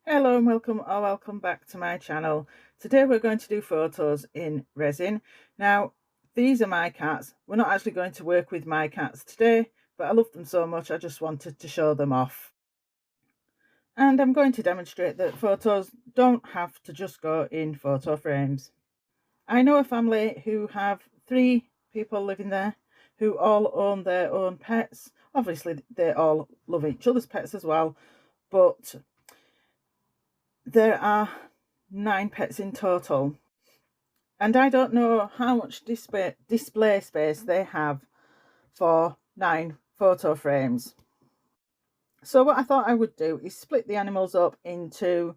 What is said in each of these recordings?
Hello and welcome back to my channel. Today we're going to do photos in resin. Now these are my cats. We're not actually going to work with my cats today, but I love them so much I just wanted to show them off. And I'm going to demonstrate that photos don't have to just go in photo frames. I know a family who have 3 people living there who all own their own pets. Obviously they all love each other's pets as well, but there are 9 pets in total, and I don't know how much display space they have for 9 photo frames. So what I thought I would do is split the animals up into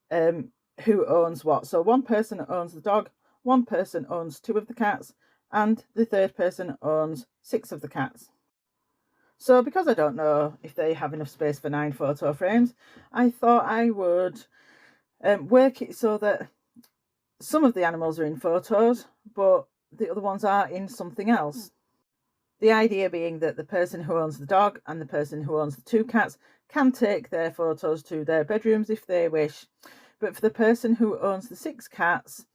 who owns what. So one person owns the dog, one person owns 2 of the cats, and the third person owns 6 of the cats. So because I don't know if they have enough space for 9 photo frames, I thought I would work it so that some of the animals are in photos, but the other ones are in something else. The idea being that the person who owns the dog and the person who owns the 2 cats can take their photos to their bedrooms if they wish. But for the person who owns the 6 cats,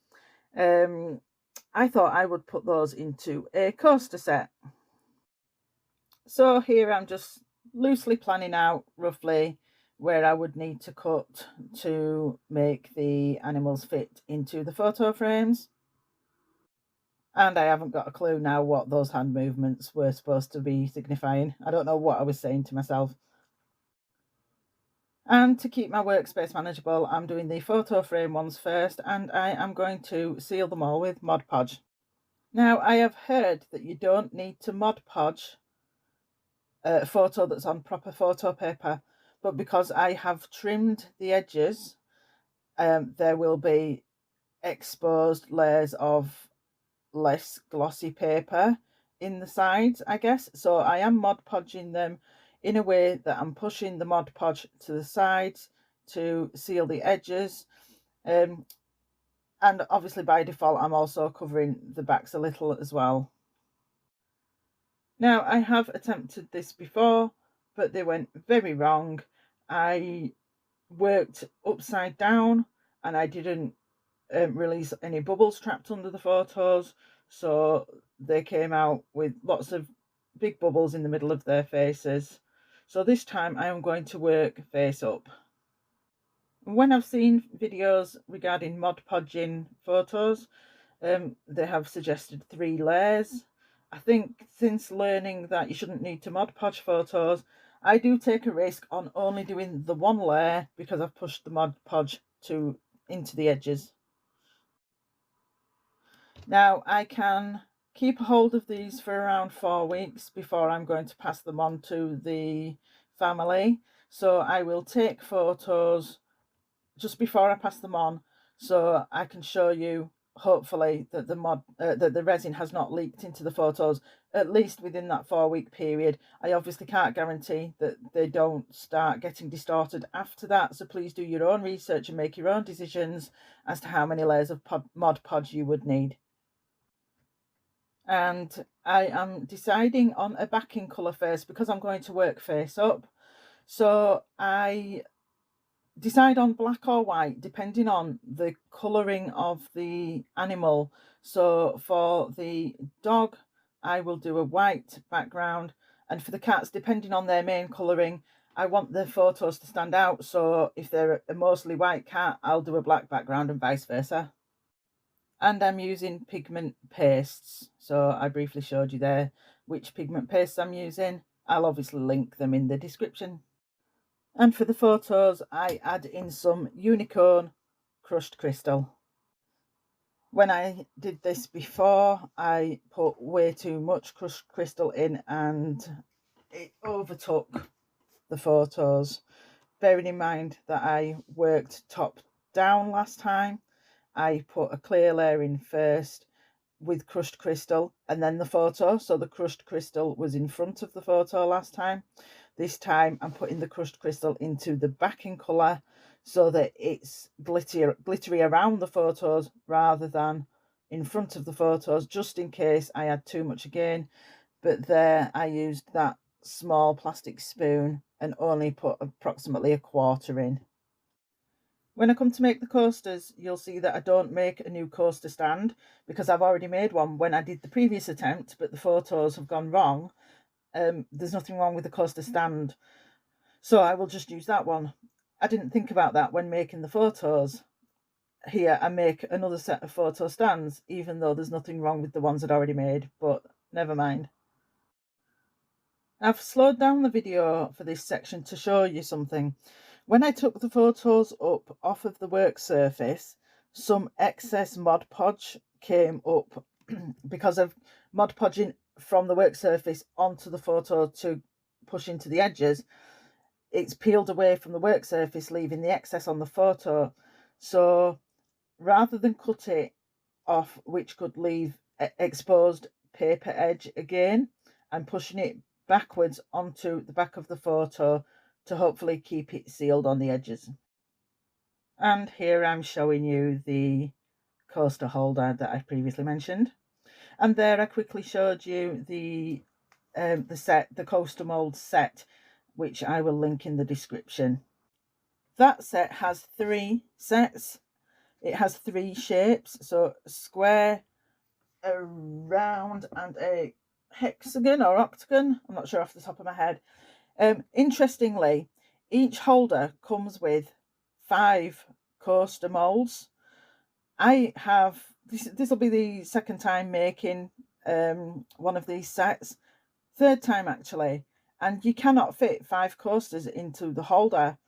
I thought I would put those into a coaster set. So here I'm just loosely planning out roughly where I would need to cut to make the animals fit into the photo frames. And I haven't got a clue now what those hand movements were supposed to be signifying. I don't know what I was saying to myself. And to keep my workspace manageable, I'm doing the photo frame ones first, and I am going to seal them all with Mod Podge. Now, I have heard that you don't need to Mod Podge a photo that's on proper photo paper, but because I have trimmed the edges, there will be exposed layers of less glossy paper in the sides, I guess. So I am Mod Podging them in a way that I'm pushing the Mod Podge to the sides to seal the edges. And obviously by default, I'm also covering the backs a little as well. Now, I have attempted this before, but they went very wrong. I worked upside down and I didn't release any bubbles trapped under the photos, so they came out with lots of big bubbles in the middle of their faces. So this time I am going to work face up. When I've seen videos regarding Mod Podging photos, they have suggested 3 layers. I think since learning that you shouldn't need to Mod Podge photos, I do take a risk on only doing the 1 layer because I've pushed the Mod Podge into the edges. Now I can keep a hold of these for around 4 weeks before I'm going to pass them on to the family. So I will take photos just before I pass them on, so I can show you hopefully that the resin has not leaked into the photos, at least within that 4-week period. I obviously can't guarantee that they don't start getting distorted after that, so please do your own research and make your own decisions as to how many layers of Mod Podge you would need. And I am deciding on a backing colour first because I'm going to work face up. So I decide on black or white depending on the colouring of the animal. So for the dog, I will do a white background, and for the cats, depending on their main colouring, I want the photos to stand out. So if they're a mostly white cat, I'll do a black background and vice versa. And I'm using pigment pastes. So I briefly showed you there which pigment pastes I'm using. I'll obviously link them in the description. And for the photos, I add in some unicorn crushed crystal. When I did this before, I put way too much crushed crystal in and it overtook the photos. Bearing in mind that I worked top down last time, I put a clear layer in first with crushed crystal and then the photo. So the crushed crystal was in front of the photo last time. This time I'm putting the crushed crystal into the backing colour so that it's glittery around the photos rather than in front of the photos, just in case I add too much again. But there I used that small plastic spoon and only put approximately a quarter in. When I come to make the coasters, you'll see that I don't make a new coaster stand because I've already made one when I did the previous attempt, but the photos have gone wrong. There's nothing wrong with the coaster stand, so I will just use that one. I didn't think about that when making the photos. Here I make another set of photo stands, even though there's nothing wrong with the ones I'd already made, but never mind. I've slowed down the video for this section to show you something. When I took the photos up off of the work surface, some excess Mod Podge came up because of Mod Podging from the work surface onto the photo to push into the edges. It's peeled away from the work surface, leaving the excess on the photo. So rather than cut it off, which could leave exposed paper edge again, I'm pushing it backwards onto the back of the photo to hopefully keep it sealed on the edges. And here I'm showing you the coaster holder that I previously mentioned. And there I quickly showed you the coaster mold set, which I will link in the description. That set has 3 sets. It has 3 shapes, so a square, a round, and a hexagon or octagon. I'm not sure off the top of my head. Interestingly, each holder comes with 5 coaster molds. I have this will be the second time making one of these sets, third time actually, and you cannot fit 5 coasters into the holder.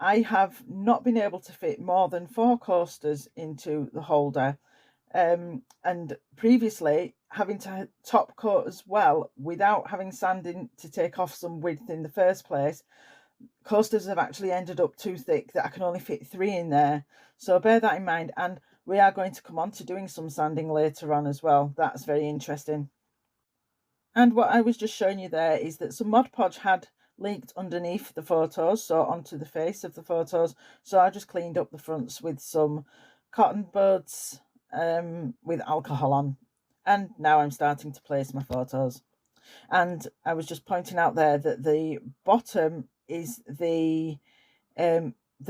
I have not been able to fit more than 4 coasters into the holder, and previously having to top coat as well without having sanding to take off some width in the first place. Coasters have actually ended up too thick that I can only fit 3 in there, so bear that in mind. And we are going to come on to doing some sanding later on as well. That's very interesting. And what I was just showing you there is that some Mod Podge had leaked underneath the photos, so onto the face of the photos, so I just cleaned up the fronts with some cotton buds with alcohol on, and now I'm starting to place my photos. And I was just pointing out there that the bottom is the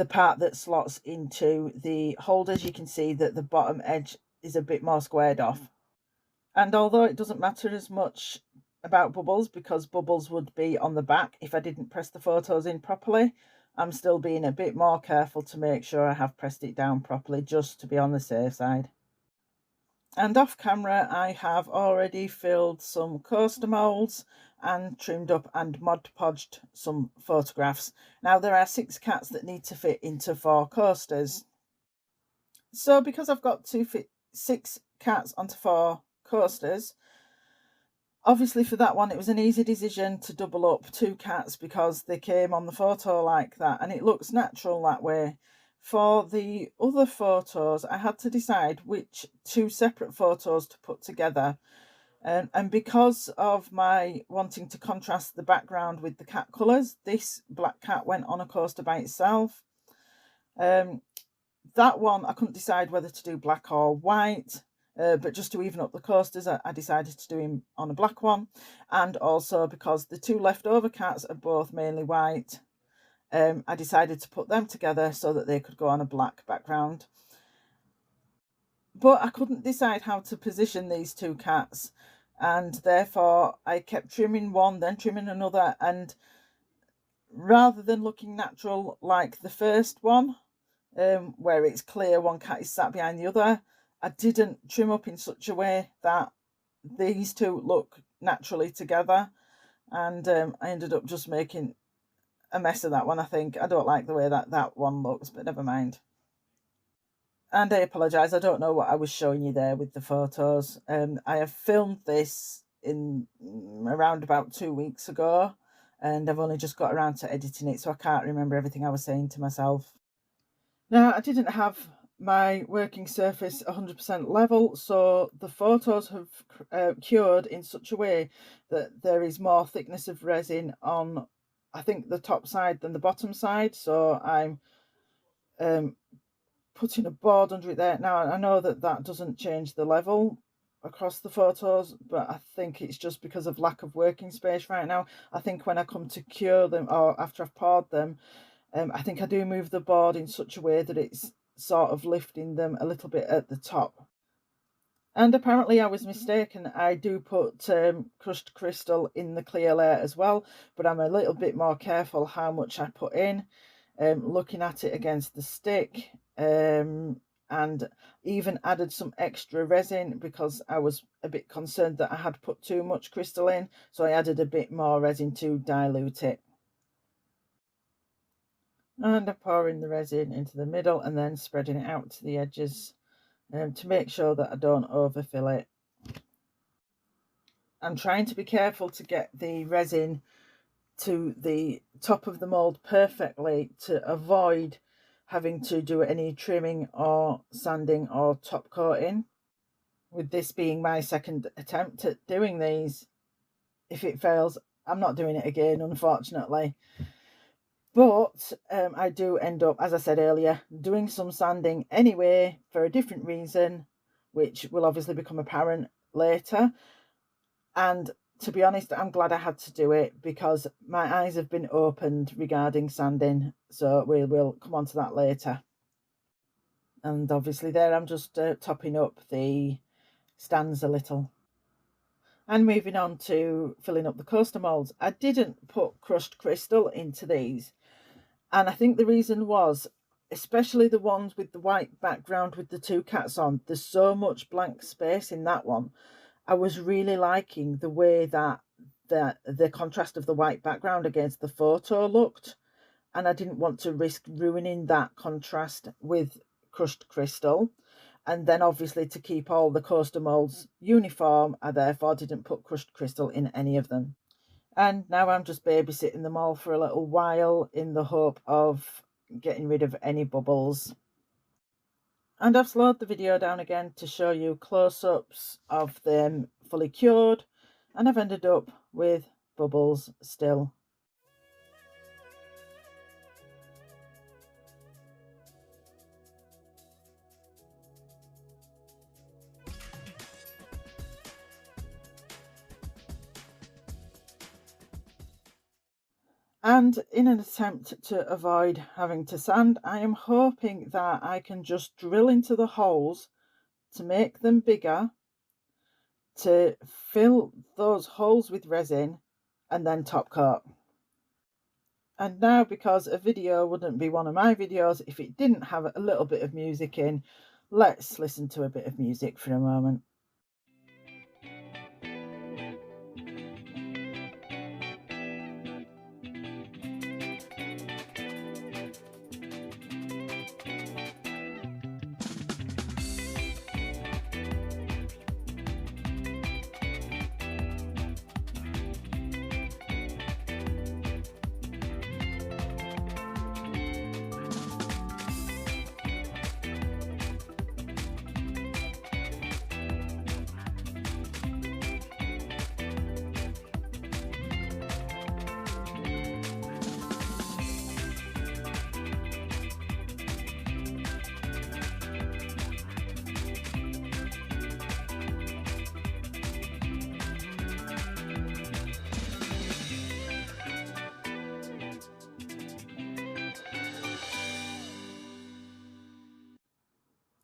part that slots into the holders. You can see that the bottom edge is a bit more squared off, and although it doesn't matter as much about bubbles because bubbles would be on the back if I didn't press the photos in properly, I'm still being a bit more careful to make sure I have pressed it down properly, just to be on the safe side. And off camera I have already filled some coaster molds and trimmed up and Mod Podged some photographs. Now there are 6 cats that need to fit into 4 coasters. So because I've got to fit 6 cats onto 4 coasters, obviously for that one it was an easy decision to double up 2 cats because they came on the photo like that and it looks natural that way. For the other photos I had to decide which 2 separate photos to put together, and because of my wanting to contrast the background with the cat colours, this black cat went on a coaster by itself. That one I couldn't decide whether to do black or white. But just to even up the coasters, I decided to do him on a black one. And also because the 2 leftover cats are both mainly white, I decided to put them together so that they could go on a black background. But I couldn't decide how to position these 2 cats, and therefore I kept trimming one, then trimming another, and rather than looking natural like the first one, where it's clear one cat is sat behind the other, I didn't trim up in such a way that these 2 look naturally together, and I ended up just making a mess of that one. I think I don't like the way that one looks, but never mind. And I apologise, I don't know what I was showing you there with the photos. I have filmed this in around about 2 weeks ago, and I've only just got around to editing it, so I can't remember everything I was saying to myself. Now, I didn't have my working surface 100% level, so the photos have cured in such a way that there is more thickness of resin on, I think, the top side than the bottom side. So I'm putting a board under it there. Now, I know that that doesn't change the level across the photos, but I think it's just because of lack of working space right now. I think when I come to cure them, or after I've poured them, I think I do move the board in such a way that it's sort of lifting them a little bit at the top. And apparently I was mistaken. I do put crushed crystal in the clear layer as well, but I'm a little bit more careful how much I put in, looking at it against the stick, and even added some extra resin because I was a bit concerned that I had put too much crystal in, so I added a bit more resin to dilute it. And I'm pouring the resin into the middle and then spreading it out to the edges to make sure that I don't overfill it. I'm trying to be careful to get the resin to the top of the mold perfectly to avoid having to do any trimming or sanding or top coating. With this being my second attempt at doing these, if it fails, I'm not doing it again, unfortunately. But I do end up, as I said earlier, doing some sanding anyway for a different reason, which will obviously become apparent later. And to be honest, I'm glad I had to do it because my eyes have been opened regarding sanding. So we'll come on to that later. And obviously there I'm just topping up the stands a little. And moving on to filling up the coaster molds. I didn't put crushed crystal into these. And I think the reason was, especially the ones with the white background with the two cats on, there's so much blank space in that one. I was really liking the way that the contrast of the white background against the photo looked. And I didn't want to risk ruining that contrast with crushed crystal. And then obviously to keep all the coaster molds uniform, I therefore didn't put crushed crystal in any of them. And now I'm just babysitting them all for a little while in the hope of getting rid of any bubbles. And I've slowed the video down again to show you close-ups of them fully cured, and I've ended up with bubbles still. And in an attempt to avoid having to sand, I am hoping that I can just drill into the holes to make them bigger, to fill those holes with resin and then top coat. And now, because a video wouldn't be one of my videos if it didn't have a little bit of music in, let's listen to a bit of music for a moment.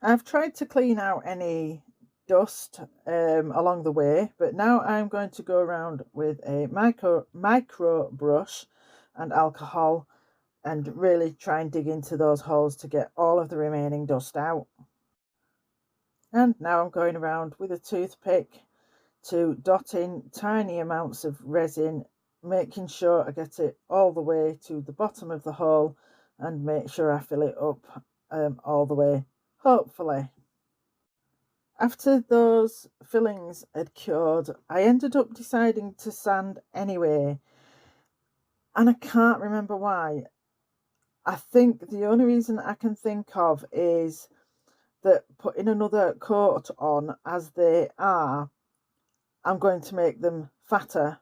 I've tried to clean out any dust along the way, but now I'm going to go around with a micro brush and alcohol and really try and dig into those holes to get all of the remaining dust out. And now I'm going around with a toothpick to dot in tiny amounts of resin, making sure I get it all the way to the bottom of the hole and make sure I fill it up all the way, hopefully. After those fillings had cured, I ended up deciding to sand anyway, and I can't remember why. I think the only reason I can think of is that putting another coat on as they are, I'm going to make them fatter.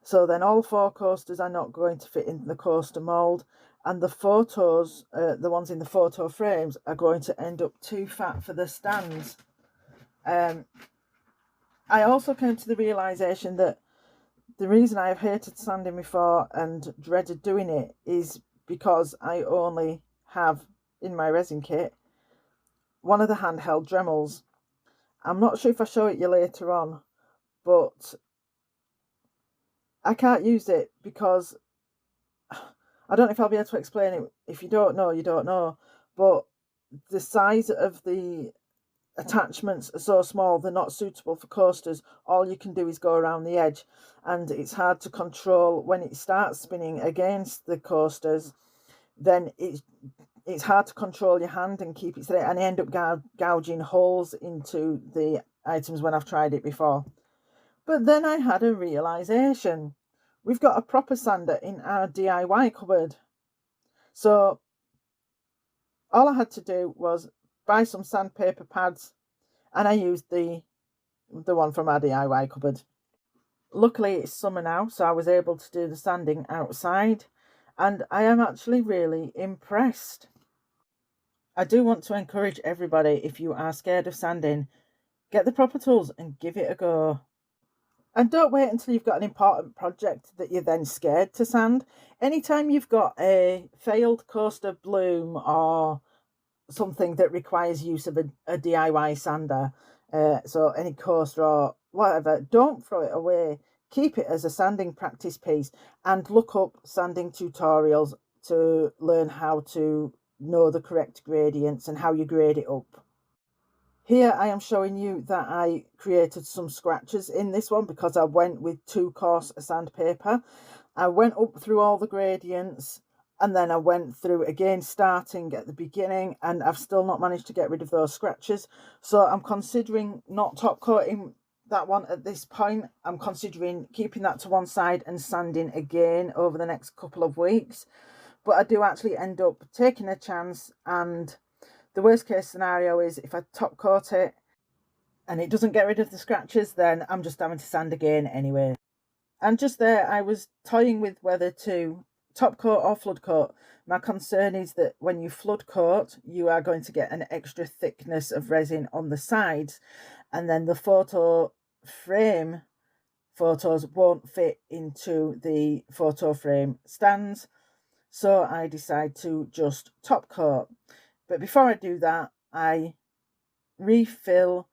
So then all 4 coasters are not going to fit in the coaster mould, and the photos, the ones in the photo frames, are going to end up too fat for the stands. I also came to the realisation that the reason I have hated sanding before and dreaded doing it is because I only have in my resin kit one of the handheld Dremels. I'm not sure if I show it you later on, but I can't use it because I don't know if I'll be able to explain it. If you don't know, you don't know. But the size of the attachments are so small, they're not suitable for coasters. All you can do is go around the edge, and it's hard to control when it starts spinning against the coasters. Then it's hard to control your hand and keep it straight, and I end up gouging holes into the items when I've tried it before. But then I had a realization. We've got a proper sander in our DIY cupboard. So all I had to do was buy some sandpaper pads, and I used the one from our DIY cupboard. Luckily it's summer now, so I was able to do the sanding outside, and I am actually really impressed. I do want to encourage everybody, if you are scared of sanding, get the proper tools and give it a go. And don't wait until you've got an important project that you're then scared to sand. Anytime you've got a failed coaster bloom or something that requires use of a DIY sander, so any coaster or whatever, don't throw it away. Keep it as a sanding practice piece and look up sanding tutorials to learn how to know the correct gradients and how you grade it up. Here I am showing you that I created some scratches in this one because I went with too coarse a sandpaper. I went up through all the gradients, and then I went through again starting at the beginning, and I've still not managed to get rid of those scratches. So I'm considering not top coating that one at this point. I'm considering keeping that to one side and sanding again over the next couple of weeks. But I do actually end up taking a chance, and the worst case scenario is if I top coat it and it doesn't get rid of the scratches, then I'm just having to sand again anyway. And just there, I was toying with whether to top coat or flood coat. My concern is that when you flood coat, you are going to get an extra thickness of resin on the sides, and then the photo frame photos won't fit into the photo frame stands. So I decide to just top coat. But before I do that, I refill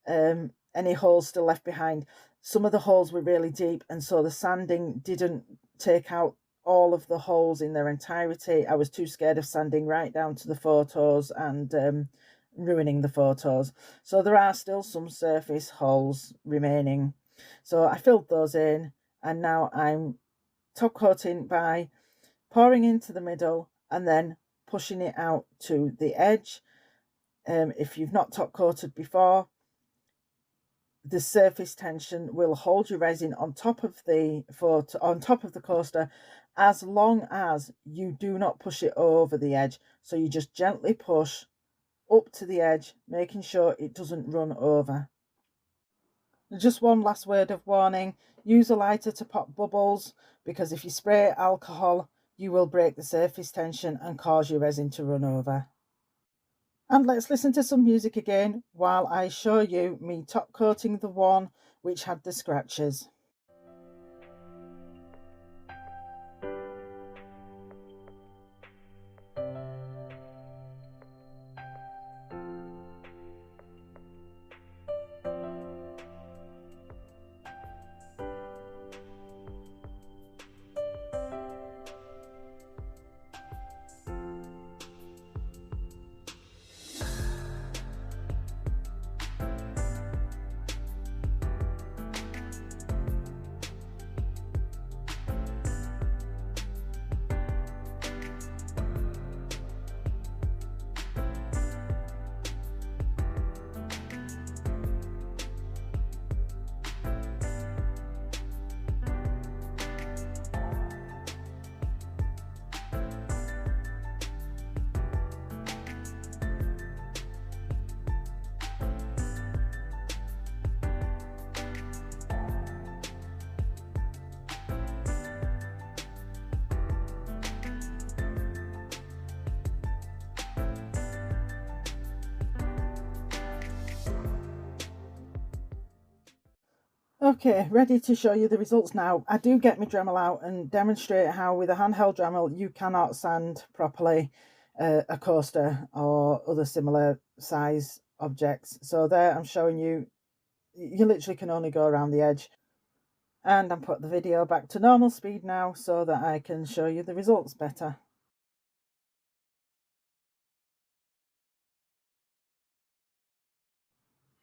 any holes still left behind. Some of the holes were really deep, and so the sanding didn't take out all of the holes in their entirety. I was too scared of sanding right down to the photos and ruining the photos. So there are still some surface holes remaining. So I filled those in, and now I'm top coating by pouring into the middle and then pushing it out to the edge. If you've not top coated before, the surface tension will hold your resin on top of the coaster, as long as you do not push it over the edge. So you just gently push up to the edge, making sure it doesn't run over. Just one last word of warning: use a lighter to pop bubbles, because if you spray alcohol, you will break the surface tension and cause your resin to run over. And let's listen to some music again while I show you me top coating the one which had the scratches. Okay, ready to show you the results now. I do get my Dremel out and demonstrate how with a handheld Dremel you cannot sand properly a coaster or other similar size objects. So there I'm showing you, you literally can only go around the edge. And I'm putting the video back to normal speed now so that I can show you the results better.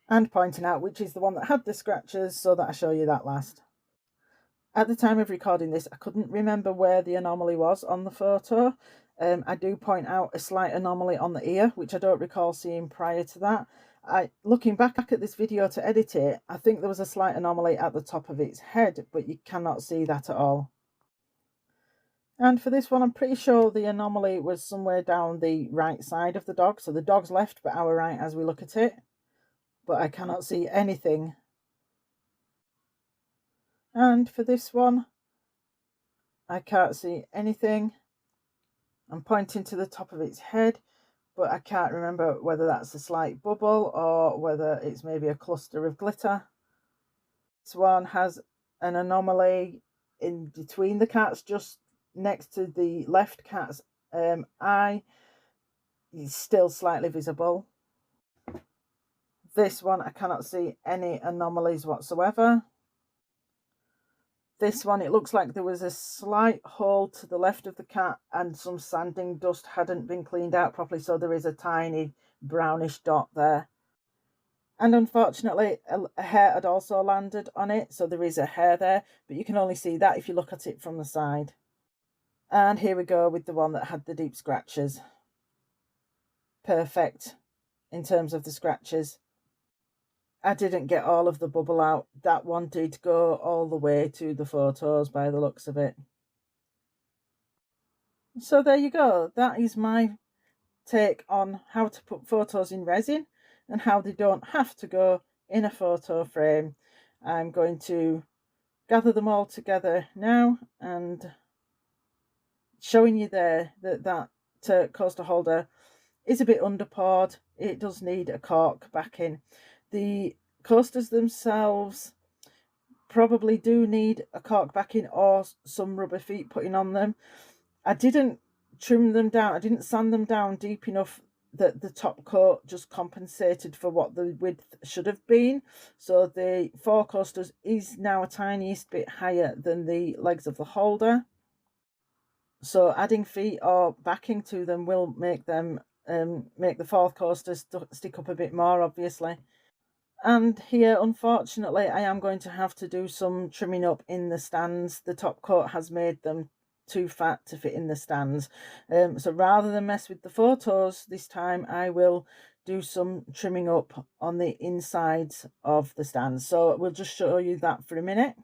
And pointing out which is the one that had the scratches so that I show you that last. At the time of recording this, I couldn't remember where the anomaly was on the photo. I do point out a slight anomaly on the ear, which I don't recall seeing prior to that. Looking back at this video to edit it, I think there was a slight anomaly at the top of its head, but you cannot see that at all. And for this one, I'm pretty sure the anomaly was somewhere down the right side of the dog. So the dog's left, but our right as we look at it. But I cannot see anything. And for this one, I can't see anything. I'm pointing to the top of its head, but I can't remember whether that's a slight bubble or whether it's maybe a cluster of glitter. This one has an anomaly in between the cats, just next to the left cat's eye. It's still slightly visible. This one, I cannot see any anomalies whatsoever. This one, it looks like there was a slight hole to the left of the cat and some sanding dust hadn't been cleaned out properly, so there is a tiny brownish dot there. And unfortunately, a hair had also landed on it, so there is a hair there, but you can only see that if you look at it from the side. And here we go with the one that had the deep scratches. Perfect in terms of the scratches. I didn't get all of the bubble out. That one did go all the way to the photos by the looks of it. So there you go. That is my take on how to put photos in resin and how they don't have to go in a photo frame. I'm going to gather them all together now and showing you there that coaster holder is a bit underpoured. It does need a cork backing. The coasters themselves probably do need a cork backing or some rubber feet putting on them. I didn't trim them down. I didn't sand them down deep enough that the top coat just compensated for what the width should have been. So the four coasters is now a tiniest bit higher than the legs of the holder. So adding feet or backing to them will make them make the fourth coaster stick up a bit more, obviously. And here, unfortunately, I am going to have to do some trimming up in the stands. The top coat has made them too fat to fit in the stands. So rather than mess with the photos this time, I will do some trimming up on the insides of the stands. So we'll just show you that for a minute.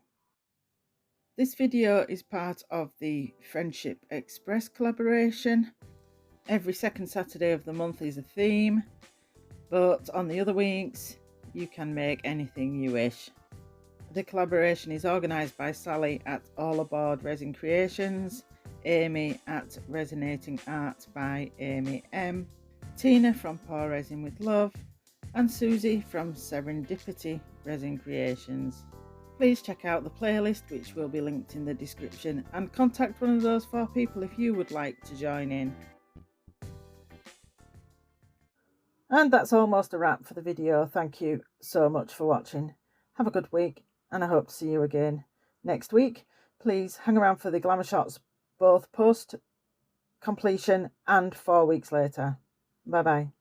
This video is part of the Friendship Express collaboration. Every second Saturday of the month is a theme, but on the other weeks you can make anything you wish. The collaboration is organised by Sally at All Aboard Resin Creations, Amy at Resonating Art by Amy M, Tina from Pour Resin with Love, and Susie from Serendipity Resin Creations. Please check out the playlist, which will be linked in the description, and contact one of those 4 people if you would like to join in. And that's almost a wrap for the video. Thank you so much for watching. Have a good week, and I hope to see you again next week. Please hang around for the glamour shots, both post completion and 4 weeks later. Bye bye.